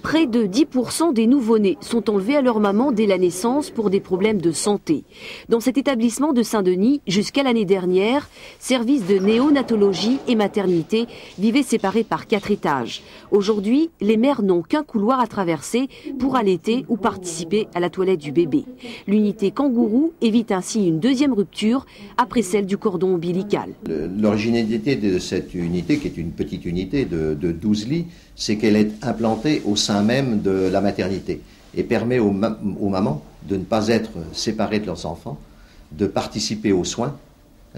Près de 10% des nouveau-nés sont enlevés à leur maman dès la naissance pour des problèmes de santé. Dans cet établissement de Saint-Denis, jusqu'à l'année dernière, services de néonatologie et maternité vivaient séparés par 4 étages. Aujourd'hui, les mères n'ont qu'un couloir à traverser pour allaiter ou participer à la toilette du bébé. L'unité Kangourou évite ainsi une deuxième rupture après celle du cordon ombilical. L'originalité de cette unité, qui est une petite unité de 12 lits, c'est qu'elle est implantée au sein même de la maternité et permet aux mamans de ne pas être séparées de leurs enfants, de participer aux soins,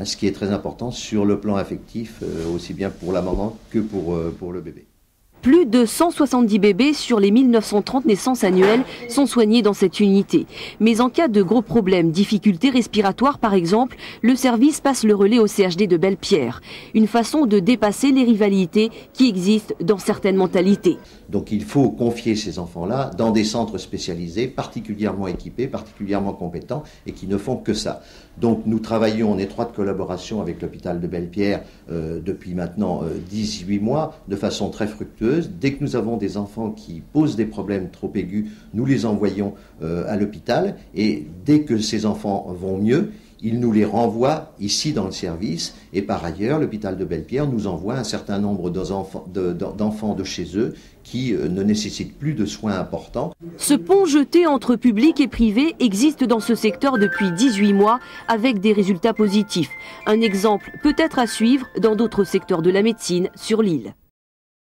ce qui est très important sur le plan affectif, aussi bien pour la maman que pour le bébé. Plus de 170 bébés sur les 1930 naissances annuelles sont soignés dans cette unité. Mais en cas de gros problèmes, difficultés respiratoires par exemple, le service passe le relais au CHD de Belle-Pierre. Une façon de dépasser les rivalités qui existent dans certaines mentalités. Donc il faut confier ces enfants-là dans des centres spécialisés, particulièrement équipés, particulièrement compétents et qui ne font que ça. Donc nous travaillons en étroite collaboration avec l'hôpital de Belle-Pierre depuis maintenant 18 mois de façon très fructueuse. Dès que nous avons des enfants qui posent des problèmes trop aigus, nous les envoyons à l'hôpital et dès que ces enfants vont mieux, ils nous les renvoient ici dans le service et par ailleurs l'hôpital de Belle-Pierre nous envoie un certain nombre d'enfants de chez eux qui ne nécessitent plus de soins importants. Ce pont jeté entre public et privé existe dans ce secteur depuis 18 mois avec des résultats positifs. Un exemple peut être à suivre dans d'autres secteurs de la médecine sur l'île.